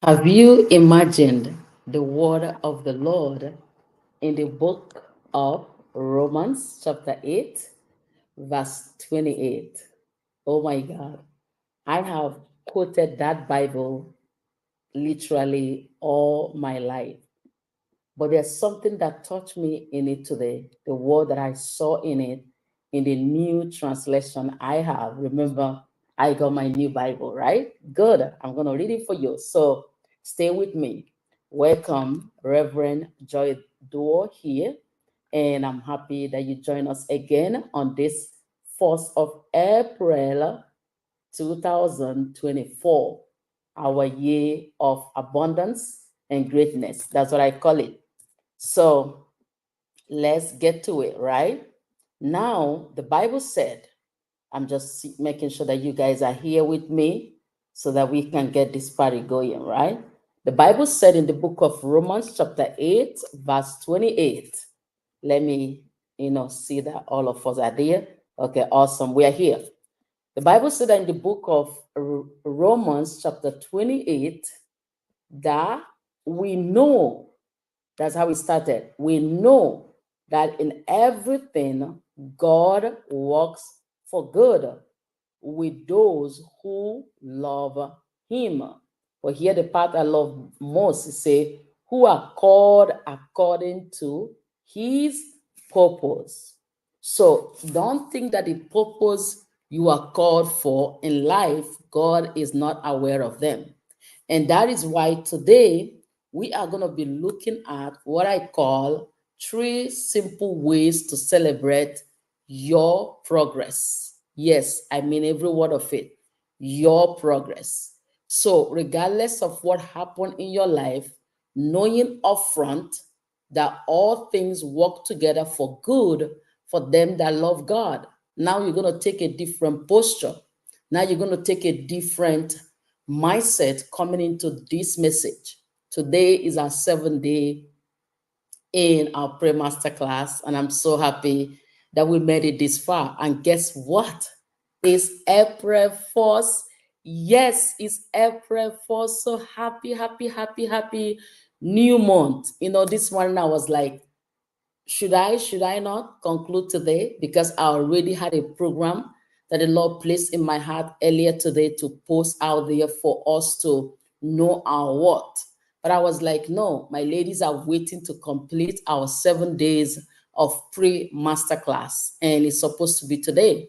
Have you imagined the word of the Lord in the book of Romans, chapter 8, verse 28? Oh my God. I have quoted that Bible literally all my life. But there's something that touched me in it today, the word that I saw in it in the new translation I have. Remember, I got my new Bible, right? Good. I'm going to read it for you. So stay with me. Welcome, Reverend Joy Duo here. And I'm happy that you join us again on this 1st of April 2024, our year of abundance and greatness. That's what I call it. So let's get to it, right? Now, the Bible said, I'm just making sure that you guys are here with me so that we can get this party going, right? The Bible said in the book of Romans, chapter 8, verse 28. Let me, see that all of us are there. Okay, awesome. We are here. The Bible said in the book of Romans, chapter 28, that we know, that's how it started. We know that in everything God works for good with those who love him. But here the part I love most is say, who are called according to his purpose. So don't think that the purpose you are called for in life, God is not aware of them. And that is why today we are going to be looking at what I call three simple ways to celebrate your progress. Yes, I mean every word of it, your progress. So, regardless of what happened in your life, knowing upfront that all things work together for good for them that love God. Now you're going to take a different posture. Now you're going to take a different mindset coming into this message. Today is our 7th day in our pre-master class, and I'm so happy that we made it this far. And guess what? It's April 1st. Yes, it's April 1st. So happy, happy, happy, happy new month. This morning I was like, should I not conclude today? Because I already had a program that the Lord placed in my heart earlier today to post out there for us to know our what. But I was like, no, my ladies are waiting to complete our 7 days of pre-masterclass, and it's supposed to be today.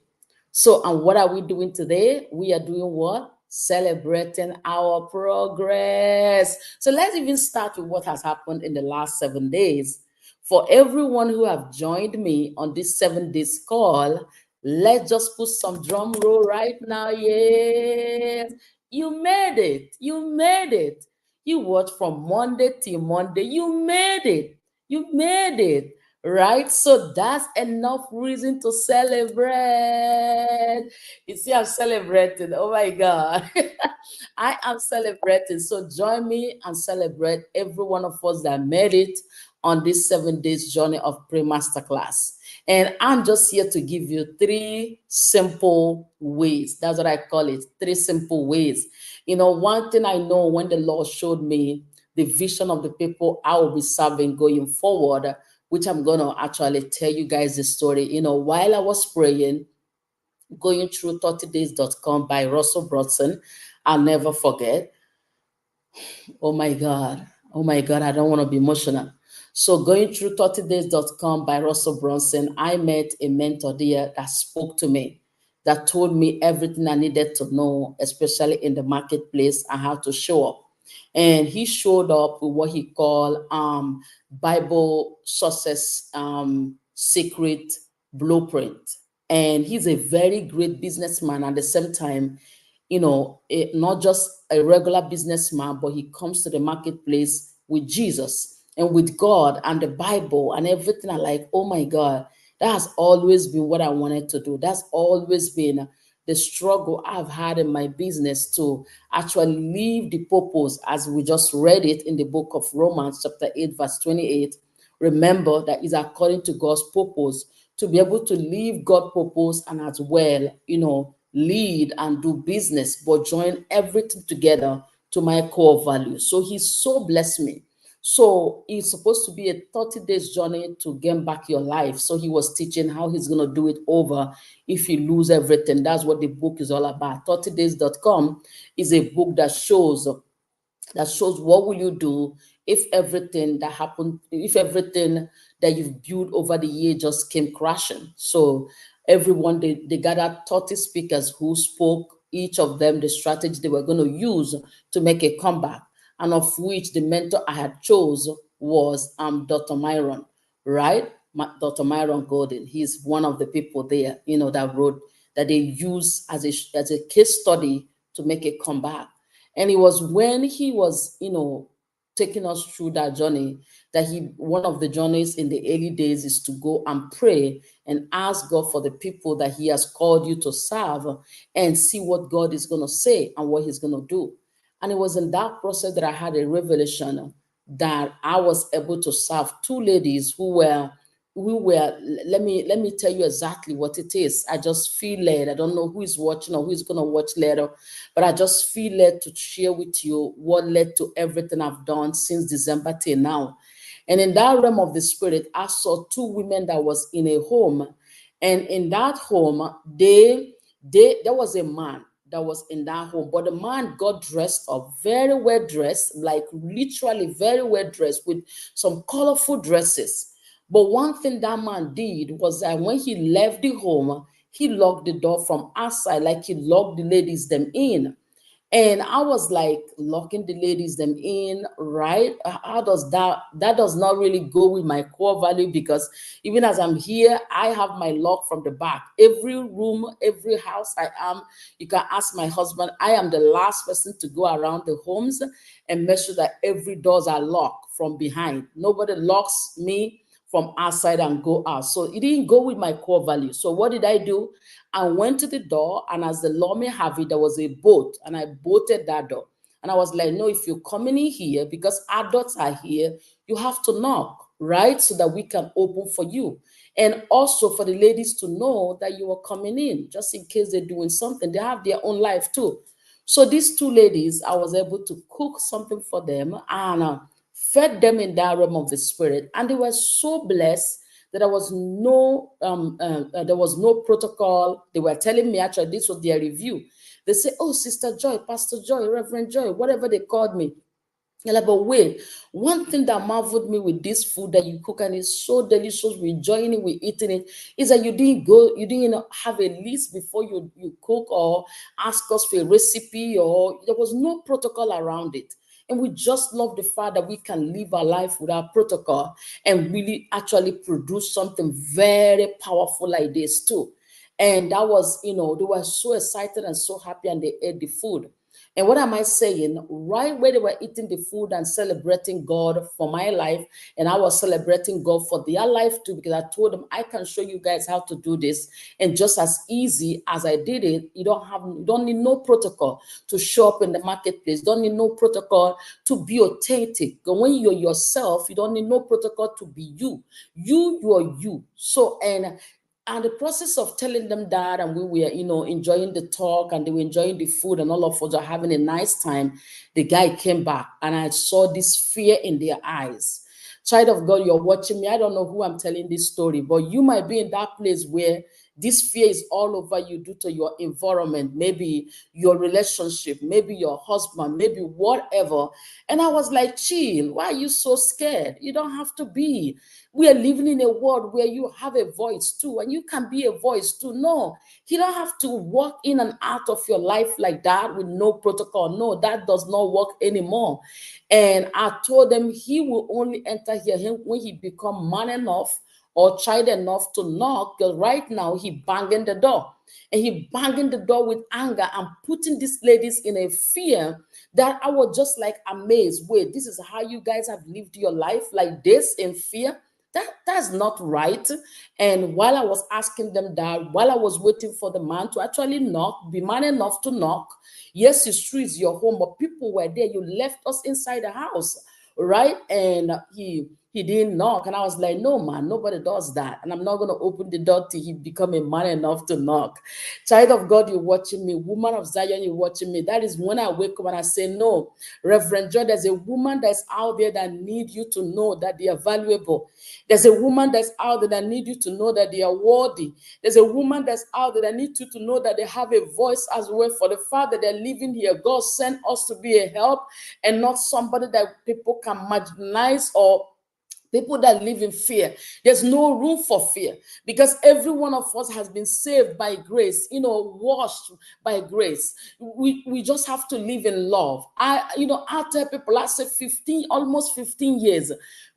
So, and what are we doing today? We are doing what? Celebrating our progress. So let's even start with what has happened in the last 7 days. For everyone who have joined me on this 7 days call, let's just put some drum roll right now. Yes, you made it. You made it. You watched from Monday till Monday. You made it. You made it. Right? So that's enough reason to celebrate. You see, I'm celebrating. Oh my God. I am celebrating. So join me and celebrate every one of us that made it on this 7 days journey of pre-masterclass. And I'm just here to give you three simple ways. That's what I call it, three simple ways. One thing I know, when the Lord showed me the vision of the people I will be serving going forward, which I'm going to actually tell you guys the story. While I was praying, going through 30days.com by Russell Brunson, I'll never forget. Oh my God. Oh my God. I don't want to be emotional. So going through 30days.com by Russell Brunson, I met a mentor there that spoke to me, that told me everything I needed to know, especially in the marketplace and how to show up. And he showed up with what he called Bible success secret blueprint. And he's a very great businessman. At the same time, not just a regular businessman, but he comes to the marketplace with Jesus and with God and the Bible and everything. I like, oh my God, that has always been what I wanted to do. That's always been the struggle I've had in my business to actually live the purpose, as we just read it in the book of Romans, chapter 8, verse 28. Remember that is according to God's purpose, to be able to live God's purpose and as well, lead and do business, but join everything together to my core values. So he so blessed me. So it's supposed to be a 30 days journey to gain back your life. So he was teaching how he's going to do it over if you lose everything. That's what the book is all about. 30days.com is a book that shows what will you do if everything that happened, if everything that you've built over the year just came crashing. So everyone, they gathered 30 speakers who spoke, each of them the strategy they were going to use to make a comeback, and of which the mentor I had chose was Dr. Myron, right? Dr. Myron Golden. He's one of the people there, that wrote, that they use as a case study to make a comeback. And it was when he was, taking us through that journey that one of the journeys in the early days is to go and pray and ask God for the people that he has called you to serve and see what God is going to say and what he's going to do. And it was in that process that I had a revelation that I was able to serve two ladies who were let me tell you exactly what it is. I just feel led. I don't know who is watching or who is going to watch later, but I just feel led to share with you what led to everything I've done since December till now. And in that realm of the spirit, I saw two women that was in a home, and in that home, there was a man that was in that home, but the man got dressed up, very well dressed, like literally very well dressed with some colorful dresses. But one thing that man did was that when he left the home, he locked the door from outside, like he locked the ladies them in. And I was like, locking the ladies them in, right? How does that does not really go with my core value, because even as I'm here, I have my lock from the back. Every room, every house I am, you can ask my husband, I am the last person to go around the homes and make sure that every doors are locked from behind. Nobody locks me from outside and go out. So it didn't go with my core value. So what did I do? I went to the door, and as the law may have it, there was a boat, and I bolted that door. And I was like, no, if you're coming in here, because adults are here, you have to knock, right? So that we can open for you. And also for the ladies to know that you are coming in, just in case they're doing something. They have their own life too. So these two ladies, I was able to cook something for them and fed them in that realm of the spirit. And they were so blessed that there was no protocol. They were telling me, actually, this was their review. They say, oh, Sister Joy, Pastor Joy, Reverend Joy, whatever they called me. You're like, but wait, one thing that marveled me with this food that you cook and it's so delicious, we're enjoying it, we're eating it, is that you didn't have a list before you cook or ask us for a recipe, or there was no protocol around it. And we just love the fact that we can live our life without protocol and really actually produce something very powerful like this too. And that was, they were so excited and so happy, and they ate the food. And what am I saying? Right where they were eating the food and celebrating God for my life, and I was celebrating God for their life too, because I told them I can show you guys how to do this. And just as easy as I did it, you don't need no protocol to show up in the marketplace. Don't need no protocol to be authentic. But when you're yourself, you don't need no protocol to be you. You are you. So and the process of telling them that, and we were, enjoying the talk, and they were enjoying the food, and all of us are having a nice time. The guy came back, and I saw this fear in their eyes. Child of God, you're watching me. I don't know who I'm telling this story, but you might be in that place where this fear is all over you due to your environment, maybe your relationship, maybe your husband, maybe whatever. And I was like, chill, why are you so scared? You don't have to be. We are living in a world where you have a voice too, and you can be a voice too. No, you don't have to walk in and out of your life like that with no protocol. No, that does not work anymore. And I told them he will only enter here when he become man enough or child enough to knock, because right now he banging the door. And he banging the door with anger and putting these ladies in a fear that I was just like amazed. Wait, this is how you guys have lived your life, like this, in fear? That's not right. And while I was asking them that, while I was waiting for the man to actually knock, be man enough to knock, yes, it's true, it's your home, but people were there. You left us inside the house, right? And He didn't knock. And I was like, no, man, nobody does that. And I'm not going to open the door till he become a man enough to knock. Child of God, you're watching me. Woman of Zion, you're watching me. That is when I wake up and I say, no, Reverend Joy, there's a woman that's out there that need you to know that they are valuable. There's a woman that's out there that need you to know that they are worthy. There's a woman that's out there that need you to know that they have a voice as well for the fact that they're living here. God sent us to be a help and not somebody that people can marginalize or people that live in fear. There's no room for fear because every one of us has been saved by grace, washed by grace. We just have to live in love. I tell people, I say 15, almost 15 years,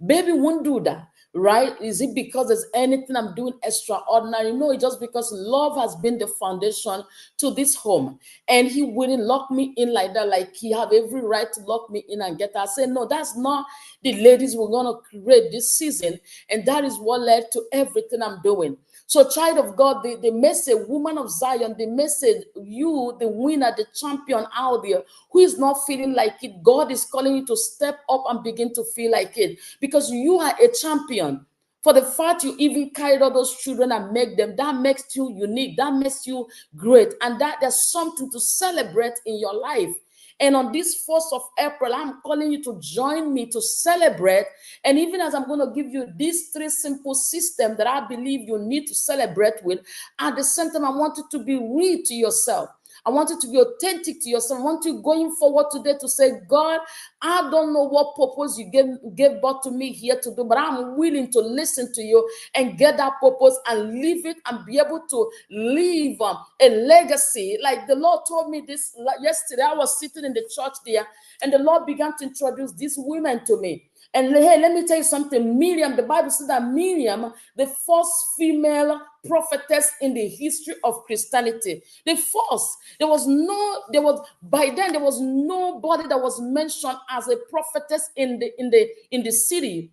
baby won't do that. Right? Is it because there's anything I'm doing extraordinary? No, it's just because love has been the foundation to this home. And he wouldn't lock me in like that, like he have every right to lock me in and get out. I say, no, that's not the ladies we're going to create this season. And that is what led to everything I'm doing. So, child of God, the message, woman of Zion, the message, you, the winner, the champion out there, who is not feeling like it, God is calling you to step up and begin to feel like it because you are a champion. For the fact you even carried all those children and make them, that makes you unique, that makes you great, and that there's something to celebrate in your life. And on this 1st of April, I'm calling you to join me to celebrate. And even as I'm going to give you these 3 simple systems that I believe you need to celebrate with, at the same time, I want you to be real to yourself. I want you to be authentic to yourself. I want you going forward today to say, God, I don't know what purpose you gave birth to me here to do, but I'm willing to listen to you and get that purpose and live it and be able to leave a legacy. Like the Lord told me this yesterday. I was sitting in the church there, and the Lord began to introduce these women to me. And hey, let me tell you something. Miriam, the Bible says that Miriam, the first female prophetess in the history of Christianity. The first. By then there was nobody that was mentioned as a prophetess in the city.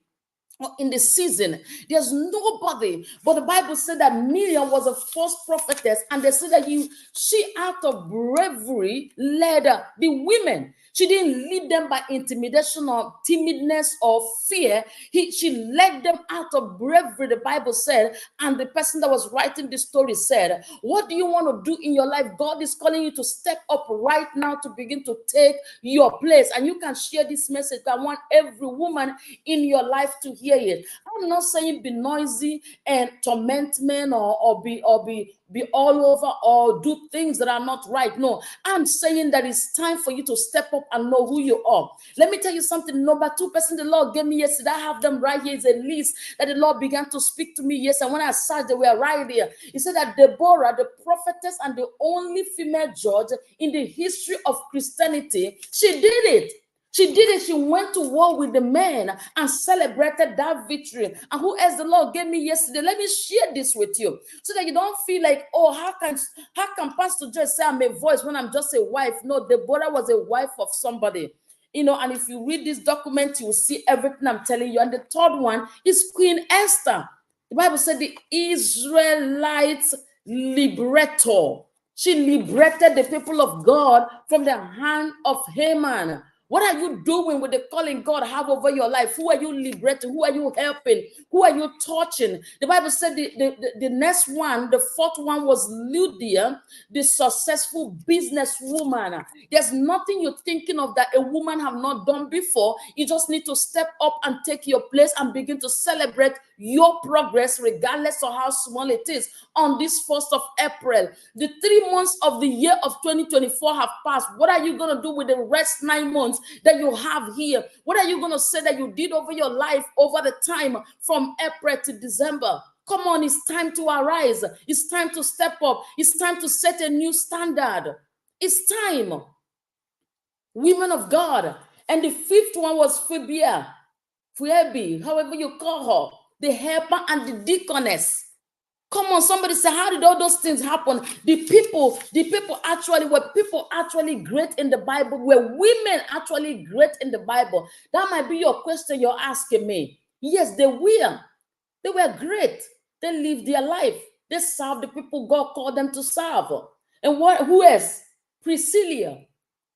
In the season, there's nobody, but the Bible said that Miriam was a first prophetess, and they said that she out of bravery led the women. She didn't lead them by intimidation or timidness or fear. She led them out of bravery, the Bible said. And the person that was writing the story said, what do you want to do in your life? God is calling you to step up right now to begin to take your place. And you can share this message. I want every woman in your life to hear it. I'm not saying be noisy and torment men or be all over or do things that are not right. No, I'm saying that it's time for you to step up and know who you are. Let me tell you something. Number 2 person the Lord gave me yesterday, I have them right here. It's a list that the Lord began to speak to me yesterday. When I searched, they were right there. He said that Deborah, the prophetess and the only female judge in the history of Christianity, she did it. She did it. She went to war with the men and celebrated that victory. And who else the Lord gave me yesterday? Let me share this with you so that you don't feel like, oh, how can Pastor Joy say I'm a voice when I'm just a wife? No, Deborah was a wife of somebody. And if you read this document, you will see everything I'm telling you. And the 3rd one is Queen Esther. The Bible said the Israelites liberator. She liberated the people of God from the hand of Haman. What are you doing with the calling God have over your life? Who are you liberating? Who are you helping? Who are you touching? The Bible said the next one, the 4th one was Lydia, the successful businesswoman. There's nothing you're thinking of that a woman have not done before. You just need to step up and take your place and begin to celebrate your progress, regardless of how small it is. On this 1st of April, the 3 months of the year of 2024 have passed. What are you going to do with the rest 9 months that you have here? What are you going to say that you did over your life over the time from April to December? Come on, it's time to arise. It's time to step up. It's time to set a new standard. It's time. Women of God. And the 5th one was Phoebe, however you call her, the helper and the deaconess. Come on, somebody say, how did all those things happen? The people actually great in the Bible? Were women actually great in the Bible? That might be your question you're asking me. Yes, they were. They were great. They lived their life. They served the people God called them to serve. And who else? Priscilla.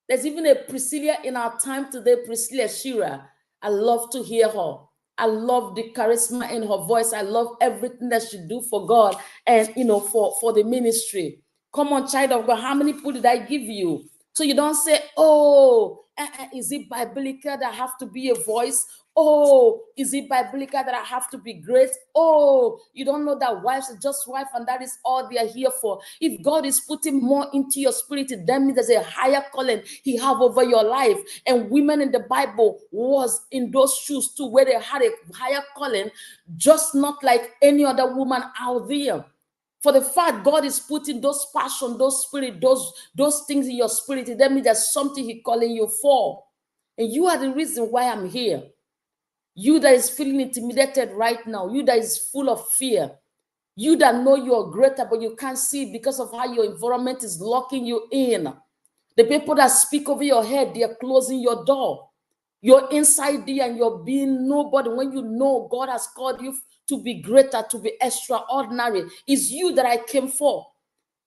There's even a Priscilla in our time today, Priscilla Shira. I love to hear her. I love the charisma in her voice. I love everything that she do for God and, for the ministry. Come on, child of God, how many people did I give you? So you don't say, oh, is it biblical that I have to be a voice? Oh, is it biblical that I have to be great? Oh, you don't know that wives are just wife and that is all they are here for. If God is putting more into your spirit, that means there's a higher calling he have over your life. And women in the Bible was in those shoes too, where they had a higher calling, just not like any other woman out there. For the fact God is putting those passion, those spirit, those things in your spirit, that means there's something he calling you for. And you are the reason why I'm here. You that is feeling intimidated right now, you that is full of fear, you that know you are greater, but you can't see it because of how your environment is locking you in. The people that speak over your head, they are closing your door. You're inside there and you're being nobody when you know God has called you to be greater, to be extraordinary. It's you that I came for.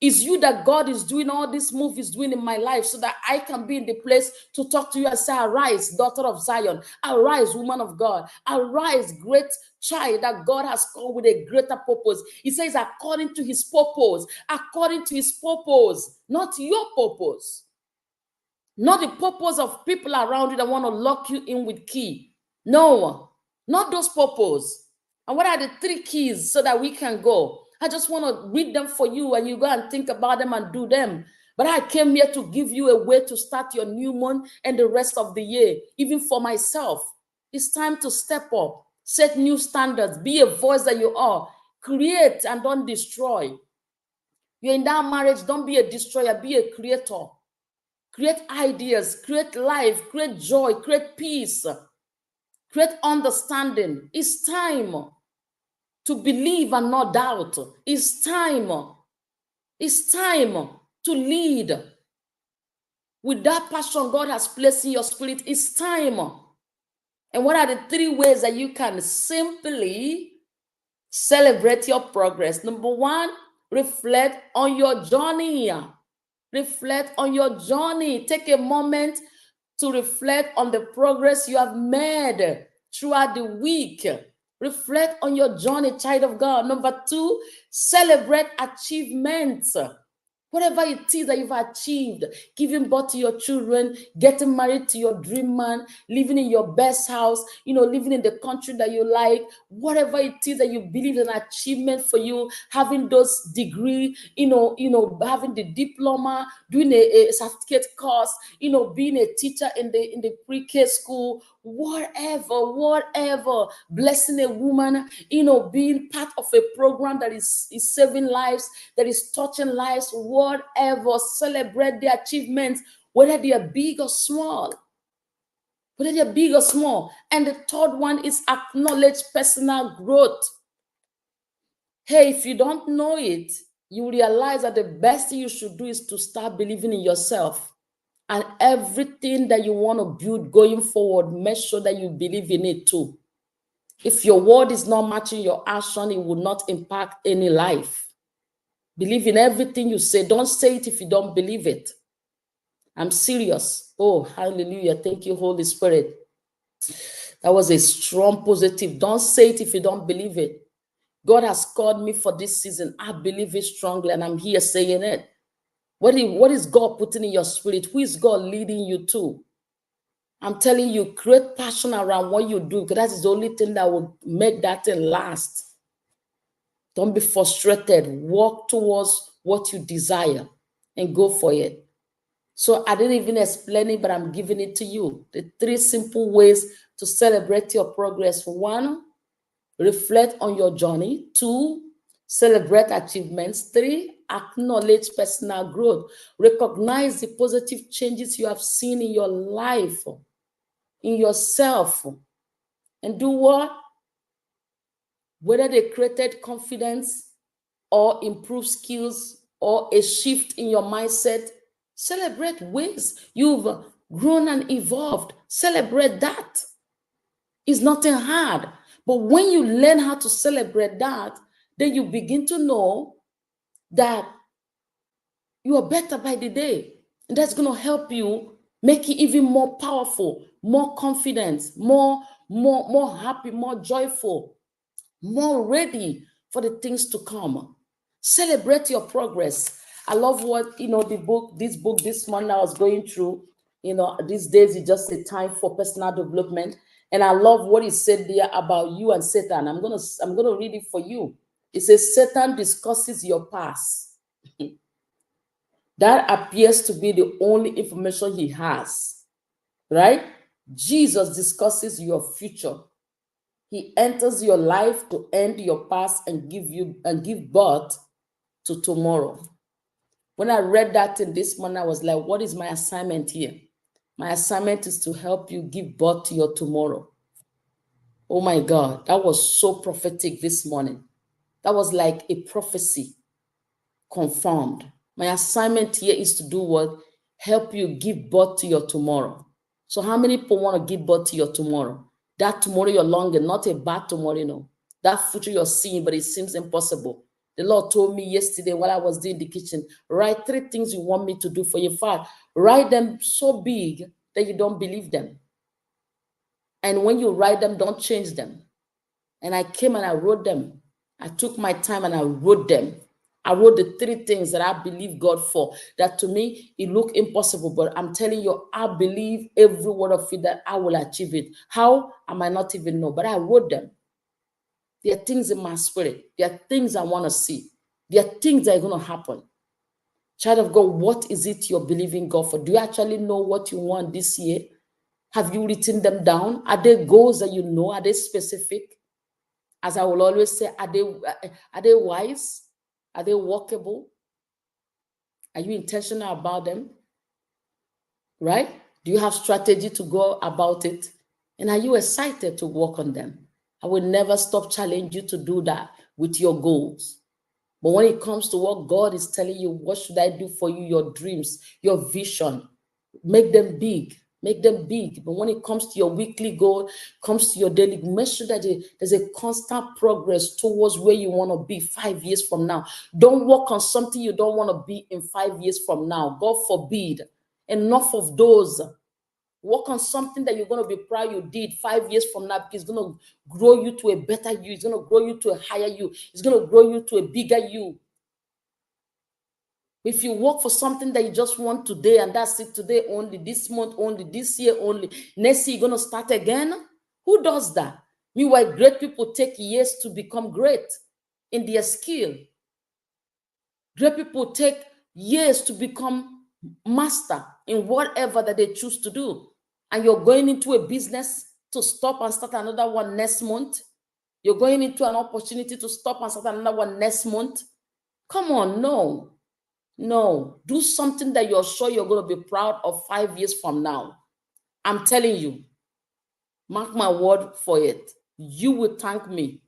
It's you that God is doing all this move is doing in my life so that I can be in the place to talk to you and say, arise, daughter of Zion. Arise, woman of God. Arise, great child that God has called with a greater purpose. He says, according to his purpose, not your purpose. Not the purpose of people around you that want to lock you in with key. No, not those purpose. And what are the 3 keys so that we can go? I just want to read them for you and you go and think about them and do them. But I came here to give you a way to start your new month and the rest of the year. Even for myself, it's time to step up, set new standards, be a voice that you are. Create and don't destroy. You're in that marriage, don't be a destroyer, be a creator. Create ideas, create life, create joy, create peace, create understanding. It's time to believe and not doubt. It's time to lead with that passion God has placed in your spirit. It's time. And what are the 3 ways that you can simply celebrate your progress? Number 1, reflect on your journey. Reflect on your journey. Take a moment to reflect on the progress you have made throughout the week. Reflect on your journey, child of God. Number 2, celebrate achievements. Whatever it is that you've achieved, giving birth to your children, getting married to your dream man, living in your best house, living in the country that you like, whatever it is that you believe is an achievement for you, having those degree, having the diploma, doing a certificate course, being a teacher in the pre-K school, whatever, blessing a woman, being part of a program that is saving lives, that is touching lives, whatever. Celebrate the achievements, whether they are big or small. And the 3rd one is acknowledge personal growth. Hey, if you don't know it, you realize that the best thing you should do is to start believing in yourself. And everything that you want to build going forward, make sure that you believe in it too. If your word is not matching your action, it will not impact any life. Believe in everything you say. Don't say it if you don't believe it. I'm serious. Oh, hallelujah. Thank you, Holy Spirit. That was a strong positive. Don't say it if you don't believe it. God has called me for this season. I believe it strongly, and I'm here saying it. What is God putting in your spirit? Who is God leading you to? I'm telling you, create passion around what you do, because that is the only thing that will make that thing last. Don't be frustrated. Walk towards what you desire and go for it. So I didn't even explain it, but I'm giving it to you. The 3 simple ways to celebrate your progress. 1, reflect on your journey. 2, celebrate achievements. 3, acknowledge personal growth. Recognize the positive changes you have seen in your life, in yourself. And do what? Whether they created confidence or improved skills or a shift in your mindset, celebrate ways you've grown and evolved. Celebrate that. It's nothing hard. But when you learn how to celebrate that, then you begin to know that you are better by the day. And that's going to help you make it even more powerful, more confident, more more happy, more joyful, more ready for the things to come. Celebrate your progress. I love what, this book this morning I was going through. These days it's just a time for personal development. And I love what it said there about you and Satan. I'm gonna read it for you. It says Satan discusses your past. That appears to be the only information he has, right? Jesus discusses your future. He enters your life to end your past and give birth to tomorrow. When I read that in this morning, I was like, what is my assignment here? My assignment is to help you give birth to your tomorrow. Oh my God, that was so prophetic this morning. That was like a prophecy confirmed. My assignment here is to do what? Help you give birth to your tomorrow. So how many people want to give birth to your tomorrow? That tomorrow you're longing, not a bad tomorrow, no. That future you're seeing, but it seems impossible. The Lord told me yesterday while I was doing the kitchen, write 3 things you want me to do for you. In fact, write them so big that you don't believe them. And when you write them, don't change them. And I came and I wrote them. I took my time and I wrote them. I wrote the 3 things that I believe God for. That to me, it looked impossible, but I'm telling you, I believe every word of it that I will achieve it. How? I might not even know, but I wrote them. There are things in my spirit. There are things I want to see. There are things that are going to happen. Child of God, what is it you're believing God for? Do you actually know what you want this year? Have you written them down? Are there goals that you know? Are they specific? As I will always say, are they wise? Are they workable? Are you intentional about them? Right? Do you have strategy to go about it? And are you excited to work on them? I will never stop challenging you to do that with your goals. But when it comes to what God is telling you, what should I do for you, your dreams, your vision, make them big. Make them big. But when it comes to your weekly goal, comes to your daily, make sure that there's a constant progress towards where you want to be 5 years from now. Don't work on something you don't want to be in 5 years from now. God forbid. Enough of those. Work on something that you're going to be proud you did 5 years from now, because it's going to grow you to a better you. It's going to grow you to a higher you. It's going to grow you to a bigger you. If you work for something that you just want today and that's it, today only, this month only, this year only, next year you're going to start again, who does that? Meanwhile, great people take years to become great in their skill. Great people take years to become master in whatever that they choose to do. And you're going into a business to stop and start another one next month. You're going into an opportunity to stop and start another one next month. Come on, no. No, do something that you're sure you're going to be proud of 5 years from now. I'm telling you, mark my word for it. You will thank me.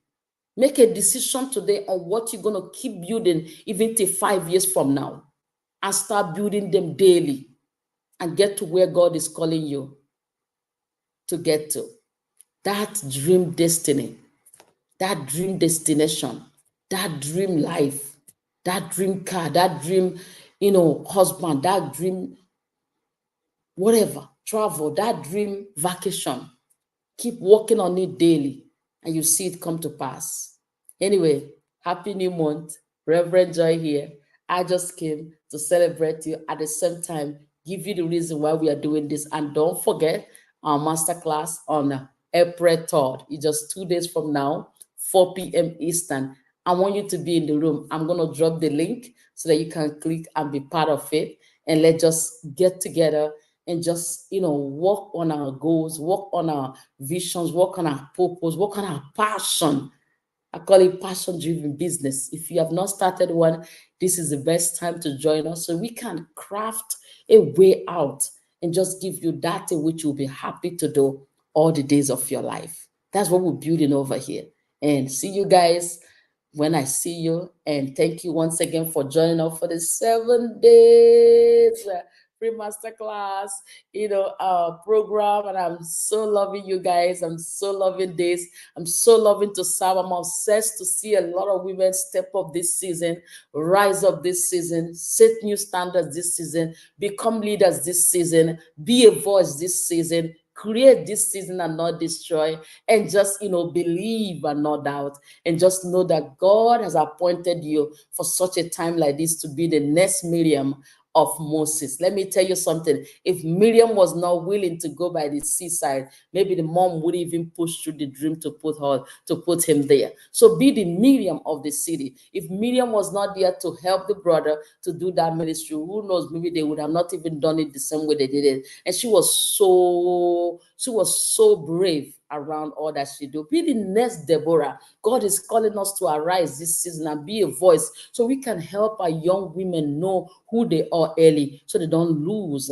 Make a decision today on what you're going to keep building even till 5 years from now, and start building them daily and get to where God is calling you to get to. That dream destiny, that dream destination, that dream life, that dream car, that dream, husband, that dream, whatever, travel, that dream vacation. Keep working on it daily and you see it come to pass. Anyway, happy new month. Reverend Joy here. I just came to celebrate you, at the same time, give you the reason why we are doing this. And don't forget our masterclass on April 3rd. It's just 2 days from now, 4 p.m. Eastern. I want you to be in the room. I'm going to drop the link so that you can click and be part of it. And let's just get together and just, work on our goals, work on our visions, work on our purpose, work on our passion. I call it passion-driven business. If you have not started one, this is the best time to join us so we can craft a way out and just give you that which you'll be happy to do all the days of your life. That's what we're building over here. And see you guys when I see you. And thank you once again for joining us for the 7 days free masterclass, program. And I'm so loving you guys. I'm so loving this. I'm so loving to serve. I'm obsessed to see a lot of women step up this season, rise up this season, set new standards this season, become leaders this season, be a voice this season, create this season and not destroy, and just, believe and not doubt, and just know that God has appointed you for such a time like this to be the next Miriam of Moses. Let me tell you something. If Miriam was not willing to go by the seaside, maybe the mom would even push through the dream to put him there. So be the Miriam of the city. If Miriam was not there to help the brother to do that ministry, who knows, maybe they would have not even done it the same way they did it. And she was so brave around all that she do. Be the next Deborah. God is calling us to arise this season and be a voice so we can help our young women know who they are early, so they don't lose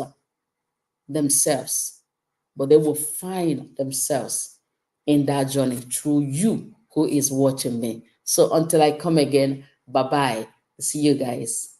themselves, but they will find themselves in that journey through you who is watching me. So until I come again, bye-bye. See you guys.